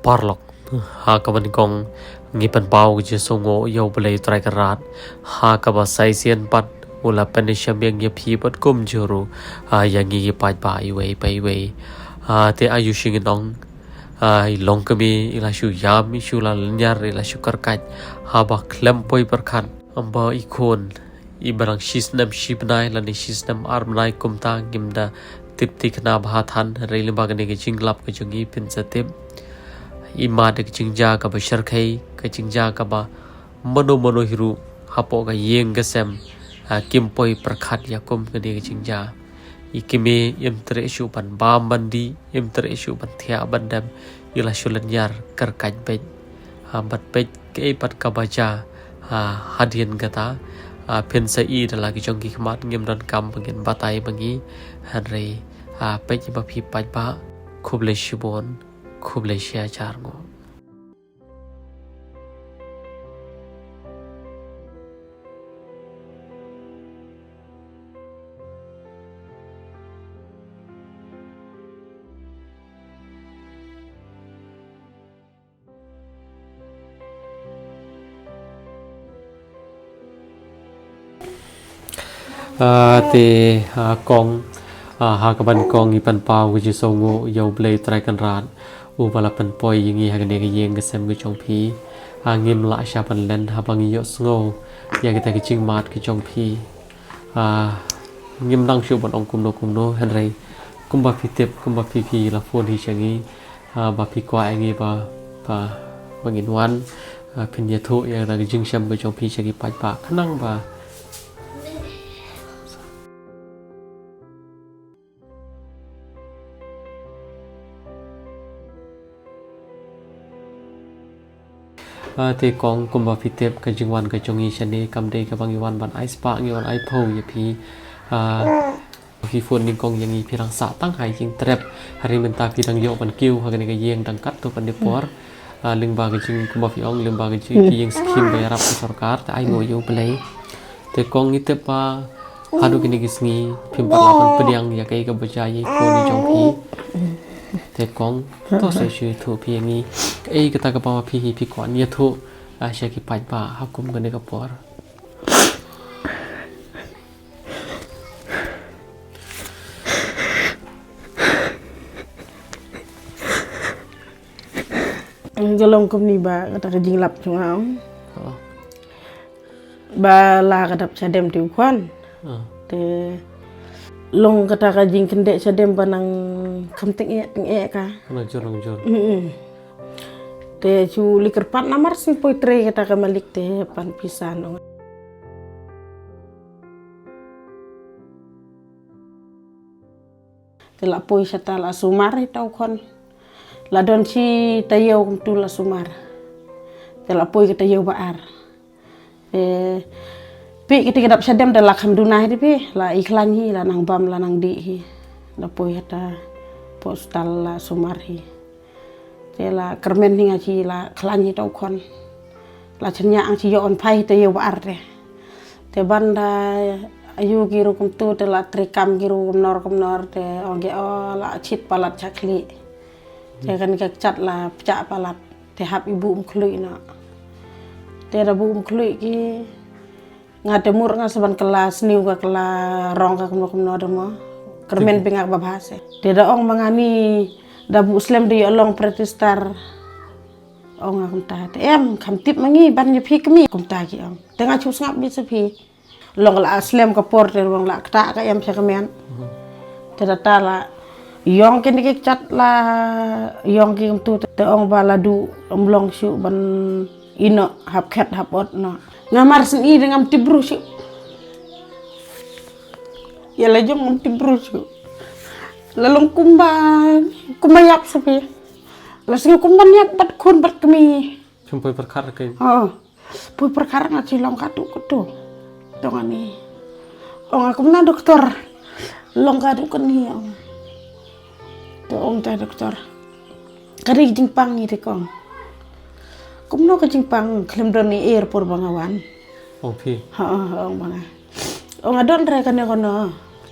parlok ha ka ban kong ngi pan pau je songo yo blei trai karat ha ka ba sai sian pat ula panisham yang ye phi pat kum juru yang ngi pai pai wei te ayu shingin long kami ila shu yam shu la nyar ila shu karkaj ha ba klem poi perkhan amba ikon ibarang shisnam shibnai la ni shisnam armnai kumta gimda tipti khna bha than reil bagane ke jinglap ke jungi pin satip ima de jingja ka ba sharkhai ka jingja ka ba mono hiru hapo ga yeng ga sem kim poi perkhat yakum ke ni jingja ikime imtre shu ban bam bandi imtre shu ban thia bandam ila shulan yar karkaj bet bat bet ke pat ka baja hadien gata pen sa I adalah kijong kikmat ngem don kam pengen batai bangi hanre pej ba phi paj ba khub le shibon khub le shia char ngo te kong ha ka ban kong I pan pau ji songo yo blei trai kan rat u bala pan poi yingi ha ne ga yeng ga sem ga chong phi ngim la sha pan len ha bang yo sngo ya ga ta ki ching mat ki chong phi ngim dang shu ban ong kum no han rei kum ba phi tep kum ba phi la phone hi changi ba phi kwa ngi ba bangin wan phin ya thu ya ga jing sem ga chong phi changi pa khnang ba te kong kumba fitep ka jingwan ka chongi shane kamde ka bangiwan ban ice pa ngiwan ai pho ye phi phi phone ning kong yangi phirang sa tang hai jing trap hari menta phi dang yo ban kiu ha ne ka yeng dang kat to pan de por ling ba ka jing kumba phi ong ling ba ka jing yeng scheme ba rap sarkar ta ai ngo yo play te kong ite pa hadu kini gisngi phim pa la pan pediang ya kai ka bajai ko ni jong phi te kong to se shu thu phi ngi ei kata ka pa phi kwan ye thu sha ki pai ba hakum ga ne ka por Jalong kum ni ba kata ka jinglap chungao ba la ka dap chadem tu kwan te long kata ka jing kende chadem banang kam ting e ka na jorong jor te chu liker pat namar sin poi tre kata ka malik te pan pisan te la poi sata la sumar tau kon la don si tayo kum tu la sumar te la poi kita yo baar pi kita kedap sadem da la kham dunai pi la iklan hi la nang bam la nang di hi la poi hata postal la sumar hi te la kermen hi ngaji la khlan hi tau kon la chenya ang chi yo on phai te yo baar te banda ayu giru kum tu te la trekam giru kum nor te onge la chit palat chakli te kan ka chat la pcha palat te hap ibu klui na te da bu klui ki ngade mur nga saban kelas niu ka kela rong ka kum no demo kermen pingak babase te da ong mangani da bu muslim di olong pratistar ong akum ta te em kam tip mangi ban ye phi kami kum ta ki ong te nga chus ngap bi se phi long la aslam ka por te wong la ta ka em se kamen te da ta la yong ken ki chat la yong ki kum tu te ong bala du long shu ban ino hap khat hap ot no ngamar sen I dengan tibru syu ya la jong ngam tibru syu lalong kumbayap sepi la sing kumban yak bat kun bat kami Sampai perkara ke pui perkara ngaji long katu kudu dongani aku na dokter long kadu kan hi to ong ta dokter kari jingpang ni kong kumno ka jingpang klem doni air por bangawan phi ong banga ong adon re kan kono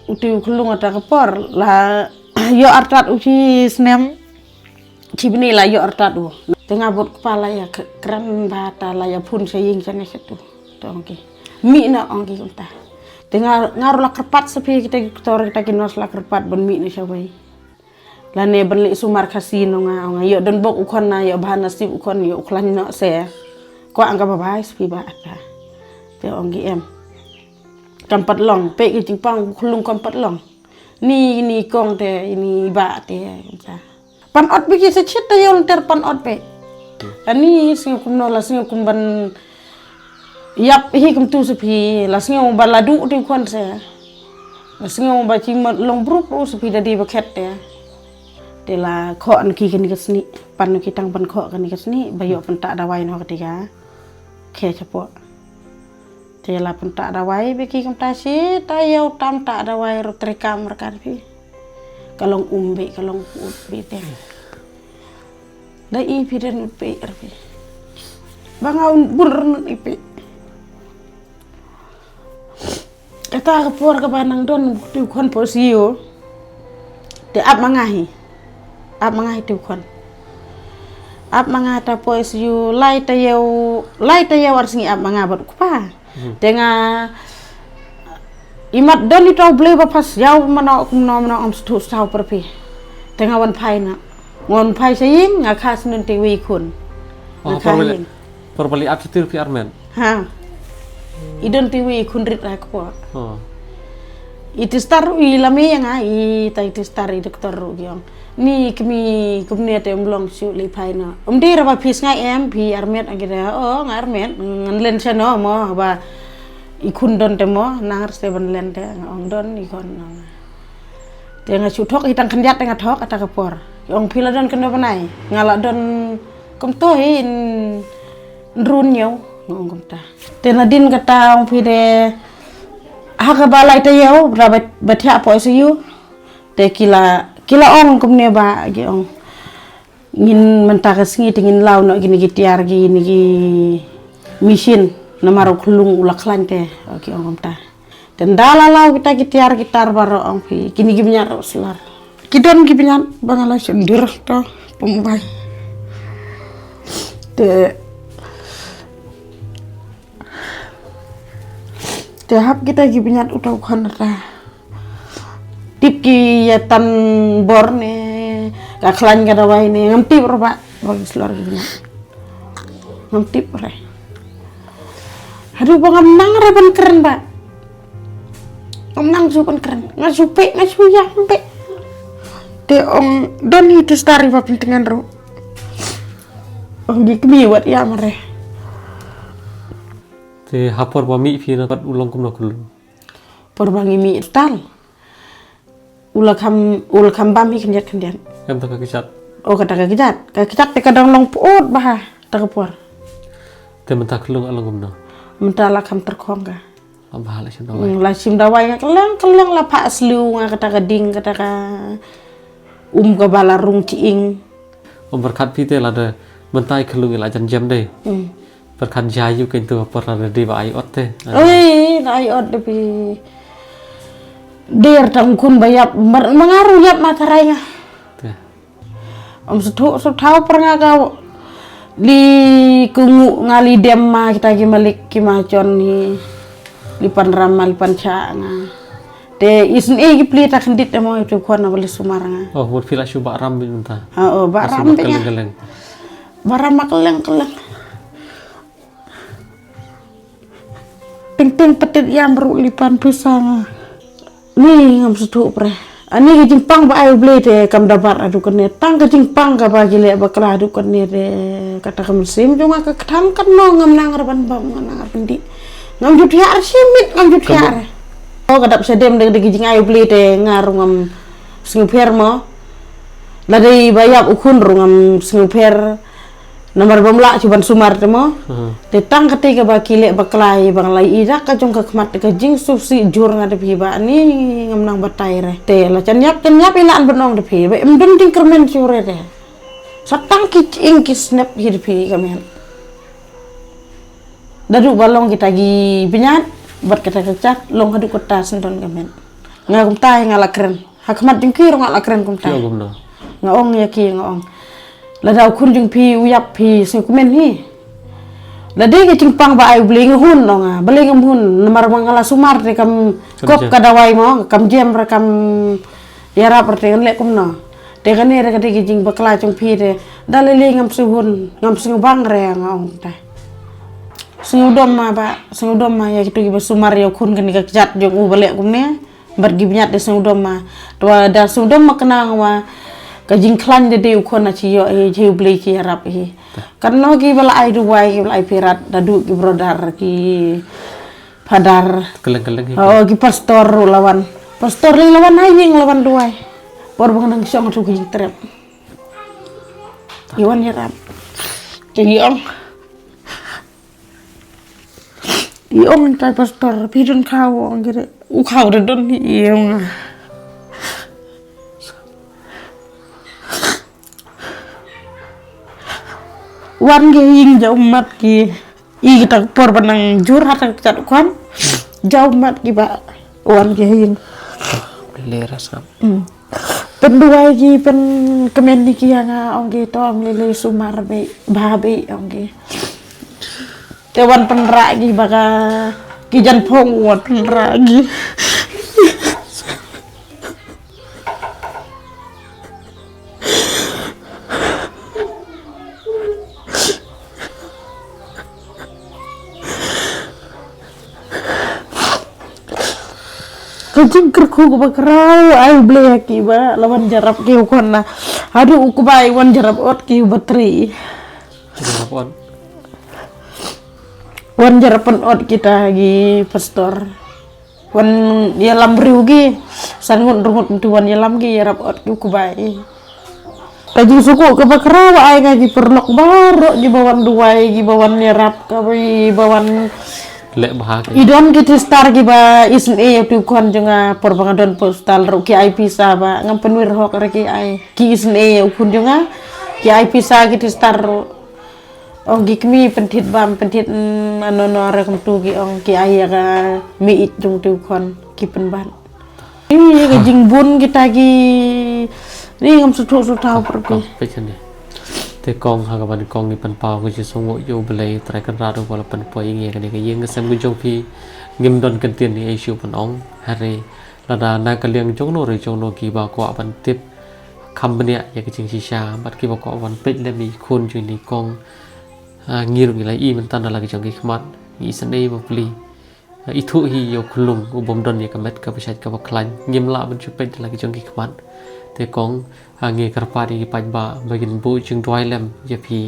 uti kulung ada kepor la yo artat uji snem cibini lah yo artadu tengah bot kepala ya keren bata lah ya pun saying sana situ tongki mi na ongki kunta tengah ngaruh lah kerpat sepi kita kinos lah kerpat bon mi ni sabai lane benlik sumar kasino nga yo don bok ukon na yo bahan nasib ukon yo uklan no se ko angka babai sepi ba ata te ongki em kampat long pe ki jingpang kulung kampat long ni kong te ini ba te kunta pan ot biki secet yo ter pan ot pe ani singa kumno la singa kumban yap hi kum tu sepi la singa mo baladu di kon se la singa mo ba cimot long bruk sepi dadi baket ya de la kho an ki kan kesni pan ki tang pan kho kan kesni bayo pan tak dawai no ketika ke chapo de la pan tak dawai biki kum ta si ta yo tam tak dawai ro trekam rekan pi kalong umbe kalong ut bi te da ipi dan upi erpi bangaun burun ipi kata kepor ke panang don tu kon posio de ap mangahi tu kon ap mangata posio lai tayo arsingi ap mangabat kupa dengan imat don itu boleh bapas jauh mana om stu stau perpi dengan wan paina ngon pai saying ngakas nun tewi kun Perbali ap sitir pi Armen ha idon tewi kun rit aku itu star wi lame yang ai ta itu star i doktor gyong ni kami te blong su le pai na dia ra pis ngai em pi Armen agida Armen ngen seno mo ba ikun don te mo nang seven len te ong don ikon te nga su thok itang khanjat nga thok ata kapor ong pila don kena panai ngala don kom to hin run nyaw ngong kom ta te nadin kata ong pide haka balai te yaw rabat bathia po siyu te kila ong kom ne ba gi ong ngin mentaka singi tingin law no gini gitiar gini gi misin namaro khulung ulak lante oke ong kom ta dan dalalaw kita gitar baro ong pi kini gimnya selar kidon gibinyan bangala sendir to pembai te hap kita gibinyan utau khanra tip ki yatan bor ne ka khlan ga dawai ne ngamti roba bagi selor gibinyan ngamti re aduh bangam nang ban keren ba nang supan keren ngasupe ngasuya te ong don itu stari pa pentingan ro ong gikmi wat ya mare te hapor ba mi fi na kat ulong kum na kulung por bangi mi tal ulakam bami kendian em ta ka kisat kata kejat te kadang long puot bah ta kapor te menta kulung along kum na mentala kam terkong ga abah la sim la sim dawai nga keleng la pa aslu nga kata gading kata ka ka balarung ciing berkat pite la de mentai kelung la jan jam de berkat jayu ke tu per la de ba ai ot te ai ot de pi der tang kun bayap mengaruh yap matarai nga om setu tau pernah kau li kungu ngali dem ma kita ki malik ki macon ni lipan ramal lipan cha nga te isin gi pli ta khandit mo itu ko na bali sumaranga mut fila shu ba ram bin ta ba ram keleng baram keleng ting petit yang beru lipan pisang ni ngam setu pre ani gi jingpang ba ayo ble te kam dabar adu kene tang ke jingpang ka ba gile ba kala adu kene de kata kam sim cuma ke tham kan no ngam nang ban bam nang pendi ngam jut ya simit ngam jut ya kadap sedem de gijing ayo beli te ngarung ngam singuper mo ladi bayap ukun rungam singuper nomor bomla cuban sumar te mo te tang ketiga bakile baklai bang lai ira ka jong ka kmat ka jing subsi jur ngade pi ba ni ngam nang batai re te la chan yap ilaan benong de pi ba em dun ting kermen sure de satang ki ing ki snap hir pi kamen dadu balong kita gi binyat buat kita kecat long hadu kota senton kamen ngagum tai ngala keren hakmat jengkir ngala keren kum tai ngaong ya ki ngaong la dau kun jung pi uyap pi sing kumen hi la de ke cingpang ba ai bling hun nonga bling hun namar mangala sumar de kam kop kadawai mo kam jem ra kam yara pertengan le kumno de kan ne ka de ke jing bakla jung pi de dalele ngam suhun ngam sing bang re ngong ta sing udom ma ya kitu gi sumar ya kun kan ka jat jung u bale kumne bergi binyat de sing udom ma dua da sing udom ma kenang wa kajing klan de ukon na ciyo je beli ki rap hi karena ki bala ai duwai ki bala ai pirat dadu ki brodar ki padar keleng-keleng oh ki pastor lawan ai ning lawan duwai por bang song tu ki trep iwan ya rap jadi ong kai pastor pidon kau ong gire u kau de don hi ong wan ge ying jauh mat ki kita por benang jurhat cat kwan jauh mat ki ba wan ge ying lera sam penduai ki pen kemen ki anga ong ge tom lele sumar be babe ong ge tewan penra ki baka ki jan phong wan penra ki kajing kerku ku bakrau ai ble ki ba lawan jarap ki ukon na aduh ku bai wan jarap ot ki batri wan jarapan ot kita gi pastor wan ya lambriu gi sangun rungut tuan ya lam gi jarap ot ki ku bai kajing suku ku bakrau ai gi perlok baro gi bawan duai gi bawan yarap ka bawan lek bahag idon kita star giba isn tu kon junga por bangadon postal ro ki ai pisa ba ngam penwir hok re ki ai ki isn ukun junga ki ai pisa kita star ong gi kmi pentit bam pentit anono re kam tu gi ong ki ai ga mi it jung tu kon ki pen ban ini ga jing bun kita gi ni ngam sutu tau pergi pe chane te kong ha ka ban kong ni pan pa ko ji songo yo belai trai kan ra do wala pan po inge ka ni ka yeng ka sem ku jong pi ngim don kan tien ni ai siu pan ong hare la da na ka liang jong no re jong no ki ba ko ban tip kham bania ya ka jing si sha bat ki ba ko wan pe le mi khun ju ni kong ngir mi lai i man tan la ka jong ki khmat ni san dei ba pli i thu hi yo khulung u bom don ya ka met ka ba shat ka ba klan ngim la ban chu pe la ka jong ki khmat te kong nge karpari ki pajba bagin bu chung dwai lem ya phi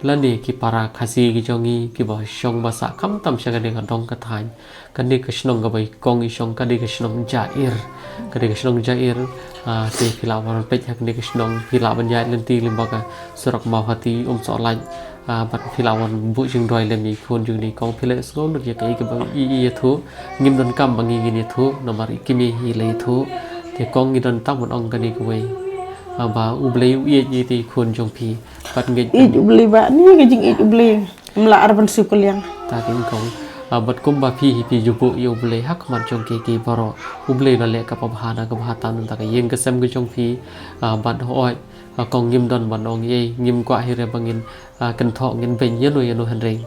lani ki para khasi ki jongi ki ba shong ba sa kham tam sha ga de dong ka thain kan ni ka shnong ga bai kong i shong ka de ka shnong jair te khila war pe hak ni ka shnong khila ban ya len ti lim ba ka surak ma hati so lai bat khila wan bu chung dwai lem ni khon jung ni kong phile so lu ya kai ka ba i thu ngim don kam bangi ni thu nomar kimi hi le thu te kong i don tam on ka ni ko wei ba ublei ye ye ti khun jong pi pat nge ubli ba ni ga jing ubli mla arban sukul yang ta kin kong bat kum ba pi pi jubu ye ublei hak man jong ki baro ublei na le ka pa bhana ka bha tan ta ka yeng ka sem ge jong pi ban hoi kong ngim don ban ong ye ngim kwa hi re bangin kan tho ngin ben ye no han reng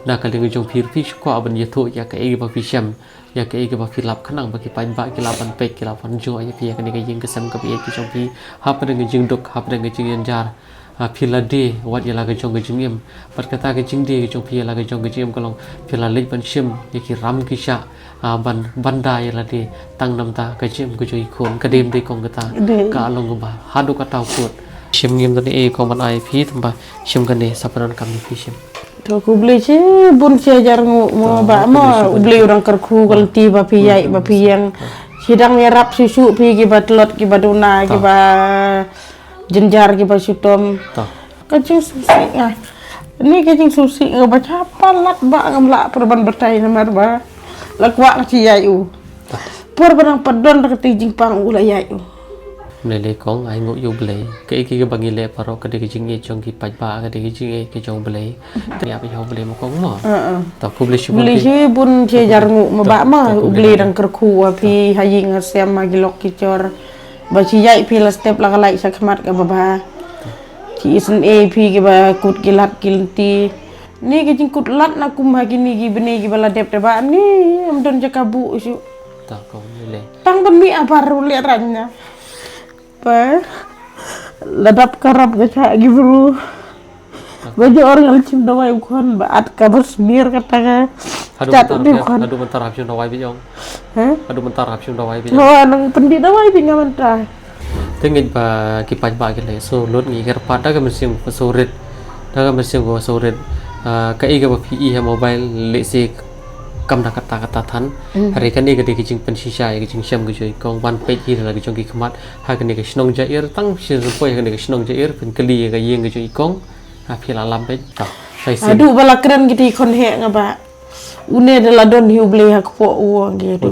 na ka le jong pi ko ban ye thu ya ka e ba pi sem ya ke ke ba filap khanang ba ki pan ba ki la ban pe ki la ban jo ya pi ka ni ka yeng ka sem ka pi ki jong pi ha pa nge jing dok ha pa nge jing yan jar phila de wat ya la ka jong ge jing em pat ka ta ke jing de ke jong pi la ka jong ge jing ka long phila le ban shim ye ki ram ki sha ban da ya la de tang nam ta ka jim ko joi khon ka dem de kong ka ta ka long ba ha do ka ta put shim ngim da ni e ko ban ai phi tam ba shim ka ne saparan kam ni phi shim to ku beli ce bun ce jar mo ba mo beli orang kerku kalti ba piyai ba piyang sidang nyerap susu pi ki batlot ki baduna ki ba jenjar ki ba sutom kacing susi ini kacing susi ba capalat ba ngamla perban bertai namar ba lakwa ci yayu por banang padon ka tijing pang ula yayu nele kong ai ngo yu blei ke bangi le paro ka de jing e chong ki paj ba ka de jing e ke chong blei ya ba yo blei mo kong mo ta ku blei shu bun che jar ngu ma ba ma blei dang kerku pi haying sem ma gilok ki chor ba chi yai pi la step la lai sa khmat ka ba Ci isen pi ke ba kut kilat kilti. Ni ke jing kut lat na kum hagi ni gi beni gi bala dep ba ni am don jakabu isu. Tak kau nilai. Tang ben mi apa rule rannya. Pa ladap karab ke ca gi bulu. Baju orang licim dawai ukon ba at ka bersmir kata ka. Aduh bentar habis dawai bijong. Hah? Aduh bentar habis dawai bijong. Oh nang pendi dawai pinga mentah. Tengit ba kipan ba gile so lot ngi ker pada ka mesim soret. Daga mesim go soret. Ka iga ba pi ha mobile le se kam da kata than. Hari kan iga de ki jing pen shisha ki jing syam ki kong ban pe ki la ki jong ki khamat. Ha kan ki snong jair tang sir poi kan ki snong jair pen keli ka yeng ki kong. Ha pi la lam pe ta. Sai sim. Aduh bala keren gitu kon he ngaba. Une de la don hiu beli hak po uang gitu.